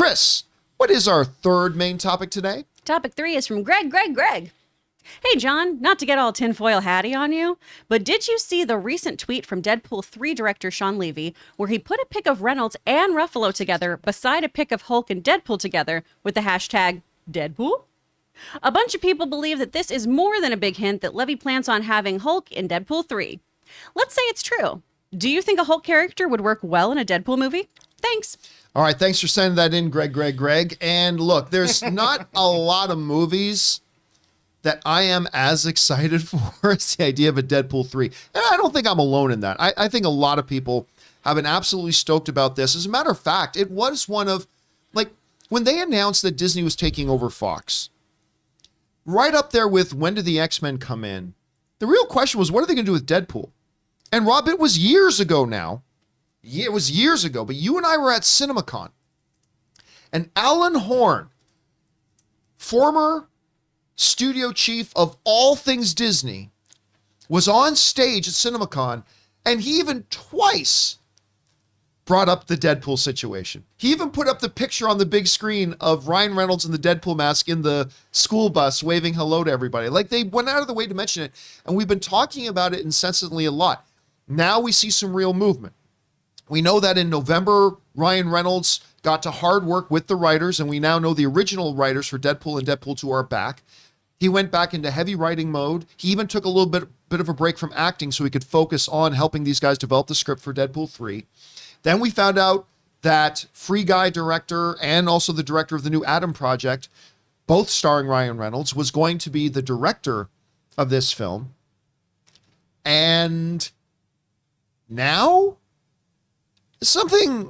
Chris, what is our third main topic today? Topic 3 is from Greg. Hey, John, not to get all tinfoil hatty on you, but did you see the recent tweet from Deadpool 3 director Shawn Levy where he put a pic of Reynolds and Ruffalo together beside a pic of Hulk and Deadpool together with the hashtag Deadpool? A bunch of people believe that this is more than a big hint that Levy plans on having Hulk in Deadpool 3. Let's say it's true. Do you think a Hulk character would work well in a Deadpool movie? Thanks. All right, thanks for sending that in, Greg. And look, there's not a lot of movies that I am as excited for as the idea of a Deadpool 3. And I don't think I'm alone in that. I think a lot of people have been absolutely stoked about this. As a matter of fact, it was one of, like, when they announced that Disney was taking over Fox, right up there with when did the X-Men come in, the real question was, what are they going to do with Deadpool? And Rob, it was years ago now. Yeah, it was years ago, but you and I were at CinemaCon. And Alan Horn, former studio chief of all things Disney, was on stage at CinemaCon, and he even twice brought up the Deadpool situation. He even put up the picture on the big screen of Ryan Reynolds in the Deadpool mask in the school bus waving hello to everybody. Like, they went out of the way to mention it, and we've been talking about it incessantly a lot. Now we see some real movement. We know that in November, Ryan Reynolds got to hard work with the writers, and we now know the original writers for Deadpool and Deadpool 2 are back. He went back into heavy writing mode. He even took a little bit of a break from acting so he could focus on helping these guys develop the script for Deadpool 3. Then we found out that Free Guy director and also the director of the new Adam project, both starring Ryan Reynolds, was going to be the director of this film. And now, something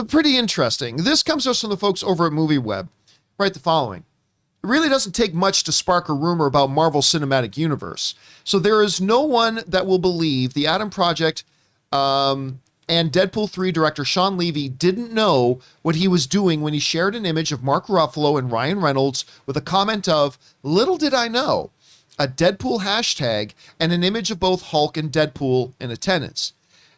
pretty interesting. This comes to us from the folks over at MovieWeb. Write the following. It really doesn't take much to spark a rumor about Marvel Cinematic Universe. So there is no one that will believe the Adam Project and Deadpool 3 director Shawn Levy didn't know what he was doing when he shared an image of Mark Ruffalo and Ryan Reynolds with a comment of, "Little did I know," a Deadpool hashtag, and an image of both Hulk and Deadpool in attendance.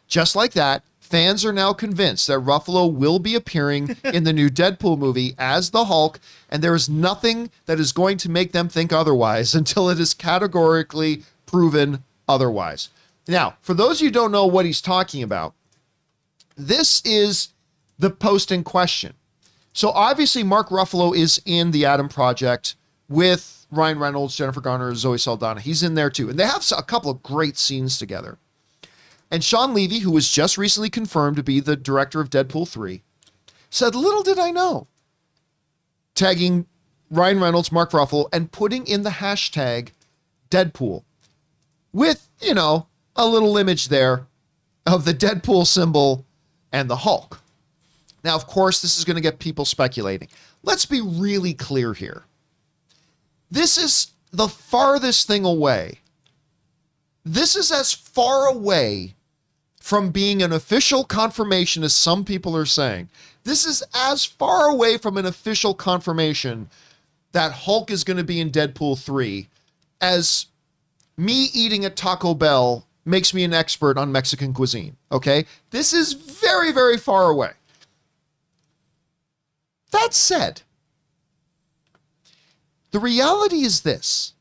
Just like that, fans are now convinced that Ruffalo will be appearing in the new Deadpool movie as the Hulk, and there is nothing that is going to make them think otherwise until it is categorically proven otherwise. Now, for those of you who don't know what he's talking about, this is the post in question. So obviously Mark Ruffalo is in the Adam Project with Ryan Reynolds, Jennifer Garner, Zoe Saldana. He's in there too. And they have a couple of great scenes together. And Shawn Levy, who was just recently confirmed to be the director of Deadpool 3, said, "Little did I know," tagging Ryan Reynolds, Mark Ruffalo, and putting in the hashtag Deadpool with, a little image there of the Deadpool symbol and the Hulk. Now, of course, this is going to get people speculating. Let's be really clear here. This is the farthest thing away. This is as far away from being an official confirmation as some people are saying. This is as far away from an official confirmation that Hulk is going to be in Deadpool 3 as me eating at Taco Bell makes me an expert on Mexican cuisine, okay? This is very, very far away. That said, the reality is this.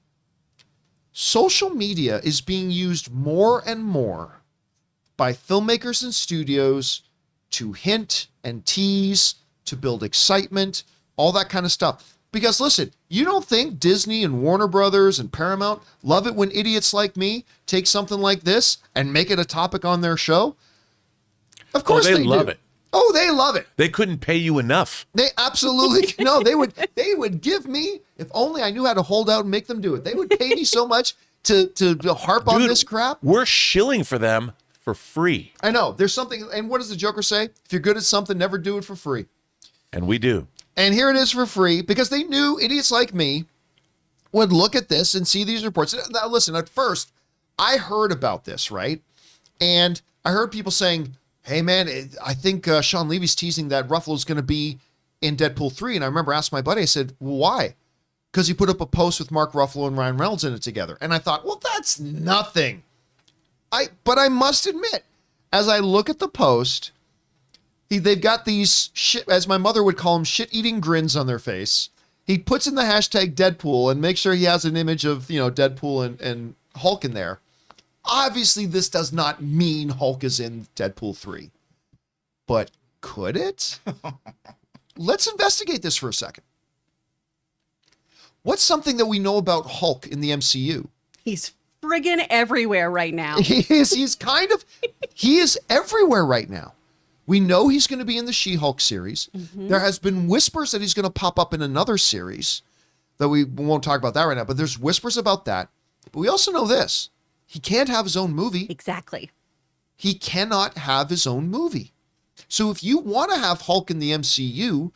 Social media is being used more and more by filmmakers and studios to hint and tease, to build excitement, all that kind of stuff. Because listen, you don't think Disney and Warner Brothers and Paramount love it when idiots like me take something like this and make it a topic on their show? Of course they love do. it. Oh, they love it. They couldn't pay you enough. They absolutely, no, they would give me, if only I knew how to hold out and make them do it. They would pay me so much to harp on this crap. We're shilling for them for free. I know. There's something, and what does the Joker say? If you're good at something, never do it for free. And we do. And here it is for free because they knew idiots like me would look at this and see these reports. Now, listen, at first, I heard about this, right? And I heard people saying, "Hey, man, I think Shawn Levy's teasing that Ruffalo's going to be in Deadpool 3. And I remember asking my buddy, I said, "Well, why?" Because he put up a post with Mark Ruffalo and Ryan Reynolds in it together. And I thought, well, that's nothing. But I must admit, as I look at the post, They've got these shit, as my mother would call them, shit-eating grins on their face. He puts in the hashtag Deadpool and makes sure he has an image of, Deadpool and Hulk in there. Obviously, this does not mean Hulk is in Deadpool 3. But could it? Let's investigate this for a second. What's something that we know about Hulk in the MCU? He's friggin' everywhere right now. He is everywhere right now. We know he's going to be in the She-Hulk series. Mm-hmm. There has been whispers that he's going to pop up in another series that we won't talk about that right now, but there's whispers about that. But we also know this. He can't have his own movie. Exactly. He cannot have his own movie. So if you want to have Hulk in the MCU,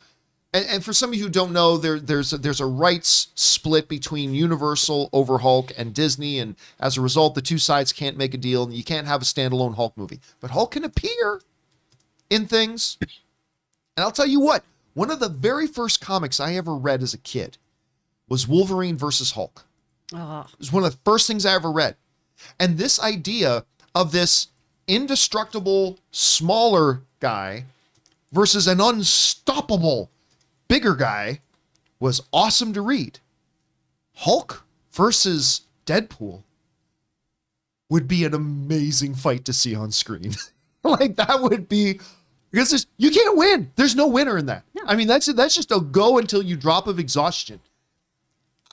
and for some of you who don't know, there's a rights split between Universal over Hulk and Disney, and as a result, the two sides can't make a deal, and you can't have a standalone Hulk movie. But Hulk can appear in things. And I'll tell you what, one of the very first comics I ever read as a kid was Wolverine versus Hulk. Oh. It was one of the first things I ever read. And this idea of this indestructible, smaller guy versus an unstoppable, bigger guy was awesome to read. Hulk versus Deadpool would be an amazing fight to see on screen. Like, that would be, because you can't win. There's no winner in that. No. I mean, that's just a go until you drop of exhaustion.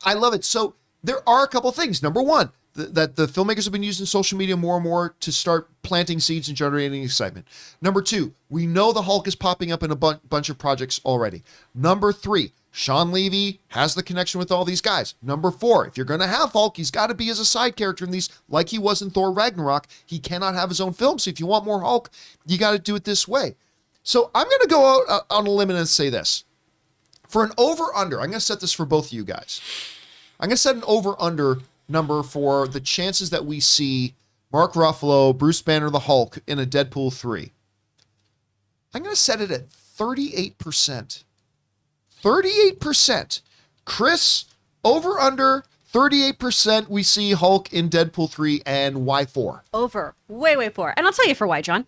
I love it. So there are a couple things. Number one, that the filmmakers have been using social media more and more to start planting seeds and generating excitement. Number two, we know the Hulk is popping up in a bunch of projects already. Number three, Shawn Levy has the connection with all these guys. Number four, if you're going to have Hulk, he's got to be as a side character in these, like he was in Thor Ragnarok. He cannot have his own film. So if you want more Hulk, you got to do it this way. So I'm going to go out on a limb and say this. For an over-under, I'm going to set this for both of you guys. I'm going to set an over-under number for the chances that we see Mark Ruffalo, Bruce Banner, the Hulk in a Deadpool 3. I'm going to set it at 38%. 38%. Chris, over under 38% we see Hulk in Deadpool 3, and why 4? Over. Way 4. And I'll tell you for why, John.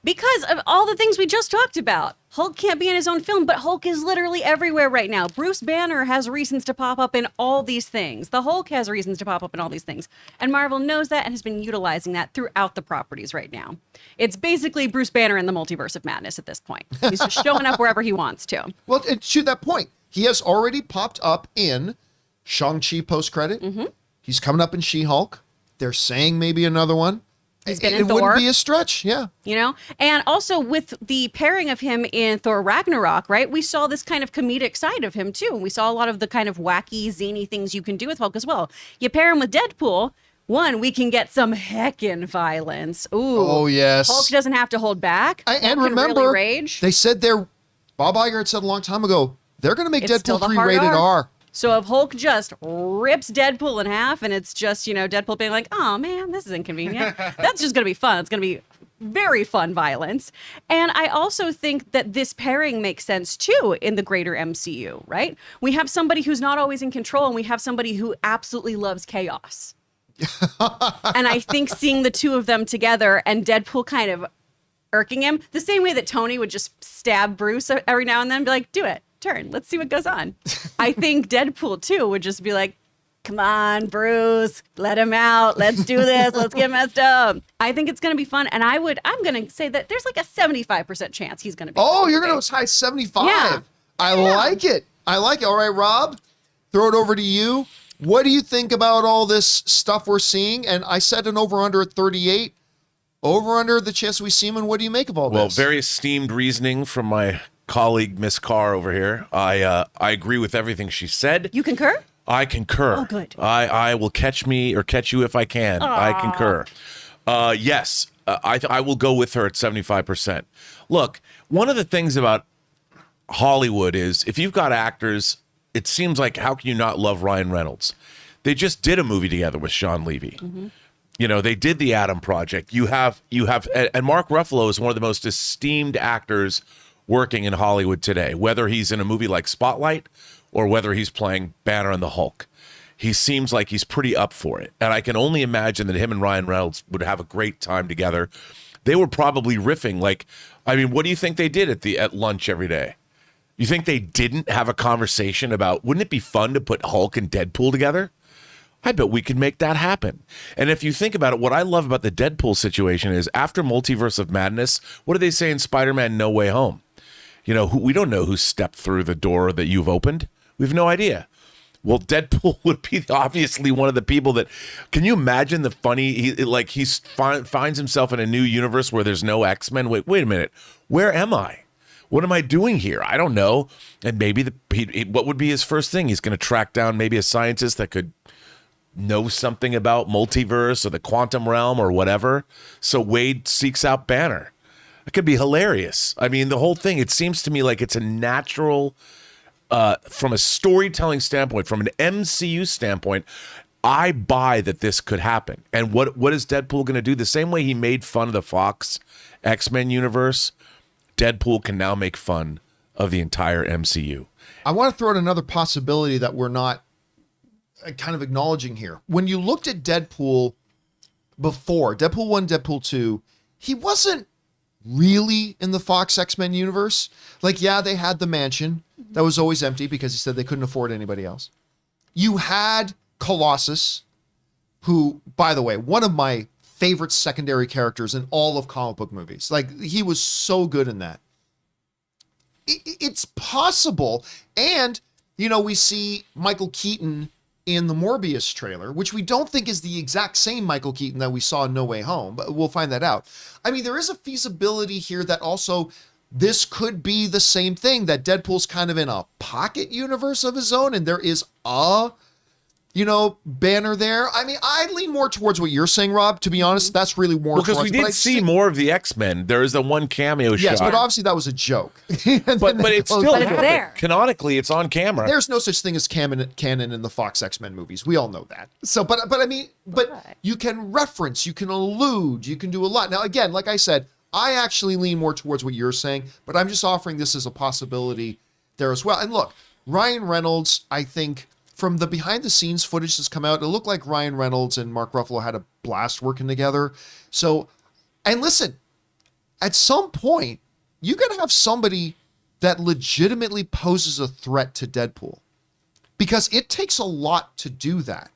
Because of all the things we just talked about. Hulk can't be in his own film, but Hulk is literally everywhere right now. Bruce Banner has reasons to pop up in all these things. The Hulk has reasons to pop up in all these things. And Marvel knows that and has been utilizing that throughout the properties right now. It's basically Bruce Banner in the multiverse of madness at this point. He's just showing up wherever he wants to. Well, and to that point, he has already popped up in Shang-Chi post-credit. Mm-hmm. He's coming up in She-Hulk. They're saying maybe another one. He's been it in Thor. Wouldn't be a stretch, yeah. You know? And also with the pairing of him in Thor Ragnarok, right? We saw this kind of comedic side of him too. And we saw a lot of the kind of wacky, zany things you can do with Hulk as well. You pair him with Deadpool, one, we can get some heckin' violence. Ooh. Oh, yes. Hulk doesn't have to hold back. And Hulk can remember, really rage. they said Bob Iger said a long time ago, they're going to make It's still Deadpool the 3 hard rated R. So if Hulk just rips Deadpool in half and it's just, Deadpool being like, oh man, this is inconvenient. That's just going to be fun. It's going to be very fun violence. And I also think that this pairing makes sense too in the greater MCU, right? We have somebody who's not always in control and we have somebody who absolutely loves chaos. And I think seeing the two of them together and Deadpool kind of irking him, the same way that Tony would just stab Bruce every now and then, be like, do it. Turn. Let's see what goes on. I think Deadpool too would just be like, come on, Bruce, let him out. Let's do this. Let's get messed up. I think it's going to be fun. And I'm going to say that there's like a 75% chance he's going to be. Oh, you're going to go as high as 75. Yeah. I like it. All right, Rob, throw it over to you. What do you think about all this stuff we're seeing? And I said an over under at 38. Over under the chance we see him, and what do you make of all this? Well, very esteemed reasoning from my colleague, Miss Carr over here. I agree with everything she said. You concur? I concur. Oh, good. I will catch you if I can. Aww. I concur. Yes, I will go with her at 75%. Look, one of the things about Hollywood is if you've got actors, it seems like how can you not love Ryan Reynolds? They just did a movie together with Shawn Levy. Mm-hmm. They did the Adam Project. You have, and Mark Ruffalo is one of the most esteemed actors working in Hollywood today, whether he's in a movie like Spotlight or whether he's playing Banner and the Hulk. He seems like he's pretty up for it. And I can only imagine that him and Ryan Reynolds would have a great time together. They were probably riffing like, I mean, what do you think they did at lunch every day? You think they didn't have a conversation about, wouldn't it be fun to put Hulk and Deadpool together? I bet we could make that happen. And if you think about it, what I love about the Deadpool situation is after Multiverse of Madness, what do they say in Spider-Man No Way Home? You know, we don't know who stepped through the door that you've opened. We have no idea. Well, Deadpool would be obviously one of the people that, can you imagine the funny, he finds himself in a new universe where there's no X-Men. Wait a minute. Where am I? What am I doing here? I don't know. And maybe what would be his first thing? He's going to track down maybe a scientist that could know something about multiverse or the quantum realm or whatever. So Wade seeks out Banner. It could be hilarious. I mean, the whole thing, it seems to me like it's a natural, from a storytelling standpoint, from an MCU standpoint, I buy that this could happen. And what is Deadpool going to do? The same way he made fun of the Fox X-Men universe, Deadpool can now make fun of the entire MCU. I want to throw out another possibility that we're not kind of acknowledging here. When you looked at Deadpool before, Deadpool 1, Deadpool 2, he wasn't really in the Fox X-Men universe. Like, yeah, they had the mansion that was always empty because he said they couldn't afford anybody else. You had Colossus, who, by the way, one of my favorite secondary characters in all of comic book movies. Like, he was so good in that. It's possible. And, you know, we see Michael Keaton in the Morbius trailer, which we don't think is the exact same Michael Keaton that we saw in No Way Home, but we'll find that out. I mean, there is a feasibility here that also this could be the same thing, that Deadpool's kind of in a pocket universe of his own, and there is a, you know, Banner there. I mean, I lean more towards what you're saying, Rob, to be honest. That's really more because we did see more of the X-Men. There is the one cameo shot. Yes, but obviously that was a joke. but it's still there. Canonically, it's on camera. There's no such thing as canon in the Fox X-Men movies. We all know that. So, but I mean, but you can reference, you can allude, you can do a lot. Now, again, like I said, I actually lean more towards what you're saying, but I'm just offering this as a possibility there as well. And look, Ryan Reynolds, I think, from the behind-the-scenes footage that's come out, it looked like Ryan Reynolds and Mark Ruffalo had a blast working together. So, and listen, at some point, you got to have somebody that legitimately poses a threat to Deadpool, because it takes a lot to do that.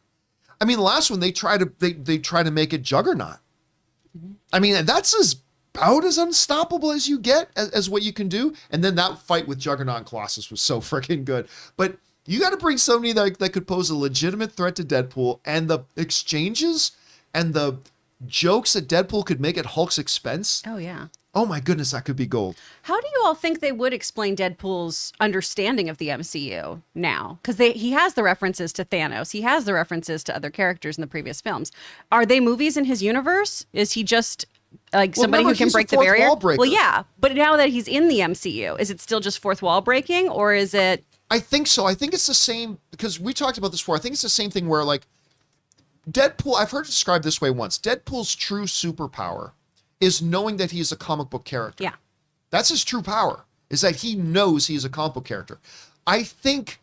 I mean, the last one they try to make it Juggernaut. I mean, and that's about as unstoppable as you get as what you can do. And then that fight with Juggernaut and Colossus was so freaking good. But you got to bring somebody that could pose a legitimate threat to Deadpool, and the exchanges and the jokes that Deadpool could make at Hulk's expense. Oh, yeah. Oh my goodness, that could be gold. How do you all think they would explain Deadpool's understanding of the MCU now? Because he has the references to Thanos. He has the references to other characters in the previous films. Are they movies in his universe? Is he just like somebody who can break the barrier? Well, yeah. But now that he's in the MCU, is it still just fourth wall breaking, or is it... I think so. I think it's the same, because we talked about this before. I think it's the same thing where, like, Deadpool, I've heard it described this way once. Deadpool's true superpower is knowing that he is a comic book character. Yeah. That's his true power, is that he knows he is a comic book character. I think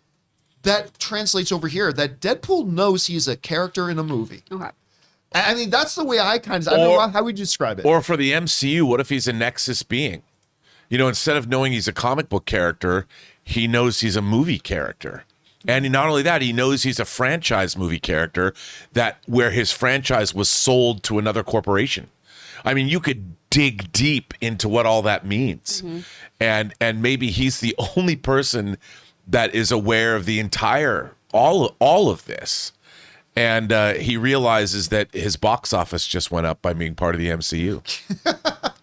that translates over here, that Deadpool knows he's a character in a movie. Okay. I mean, that's the way I kind of, I don't know, how would you describe it? Or for the MCU, what if he's a Nexus being? You know, instead of knowing he's a comic book character, he knows he's a movie character. And not only that, he knows he's a franchise movie character where his franchise was sold to another corporation. I mean, you could dig deep into what all that means. Mm-hmm. And maybe he's the only person that is aware of the entire, all of this. And he realizes that his box office just went up by being part of the MCU.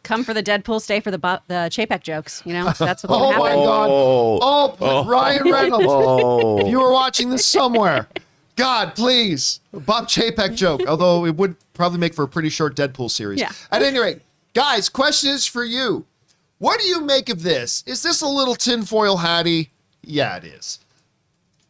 Come for the Deadpool, stay for the Chapek jokes. You know, that's what's going to Oh my happen. God. Ryan Reynolds. If you were watching this somewhere, God, please. Bob Chapek joke. Although it would probably make for a pretty short Deadpool series. Yeah. At any rate, guys, question is for you. What do you make of this? Is this a little tinfoil hatty? Yeah, it is.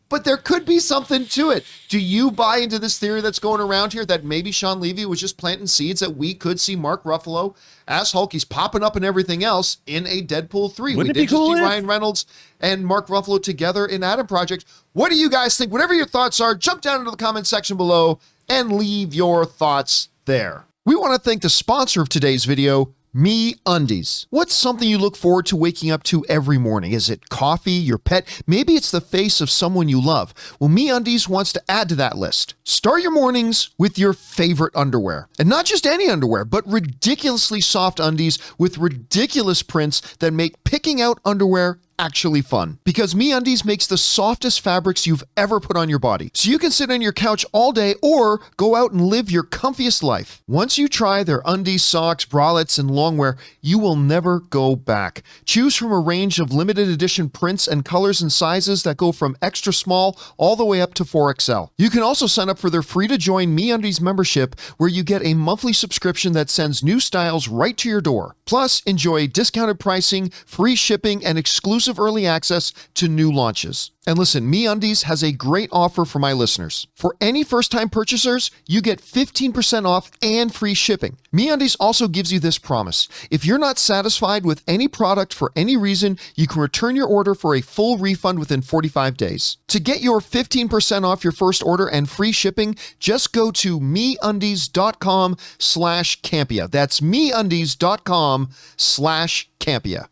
But there could be something to it. Do you buy into this theory that's going around here that maybe Shawn Levy was just planting seeds that we could see Mark Ruffalo as Hulk? He's popping up in everything else in a Deadpool 3. Wouldn't we it be did just cool see if- Ryan Reynolds and Mark Ruffalo together in Adam Project. What do you guys think? Whatever your thoughts are, jump down into the comment section below and leave your thoughts there. We want to thank the sponsor of today's video, Me Undies. What's something you look forward to waking up to every morning? Is it coffee, your pet? Maybe it's the face of someone you love. Well, Me Undies wants to add to that list. Start your mornings with your favorite underwear. And not just any underwear, but ridiculously soft undies with ridiculous prints that make picking out underwear actually fun. Because MeUndies makes the softest fabrics you've ever put on your body. So you can sit on your couch all day or go out and live your comfiest life. Once you try their undies, socks, bralettes, and longwear, you will never go back. Choose from a range of limited edition prints and colors and sizes that go from extra small all the way up to 4XL. You can also sign up for their free to join MeUndies membership, where you get a monthly subscription that sends new styles right to your door. Plus, enjoy discounted pricing, free shipping, and exclusive early access to new launches. And listen, MeUndies has a great offer for my listeners. For any first-time purchasers, you get 15% off and free shipping. MeUndies also gives you this promise. If you're not satisfied with any product for any reason, you can return your order for a full refund within 45 days. To get your 15% off your first order and free shipping, just go to MeUndies.com/Campea. That's MeUndies.com/Campea.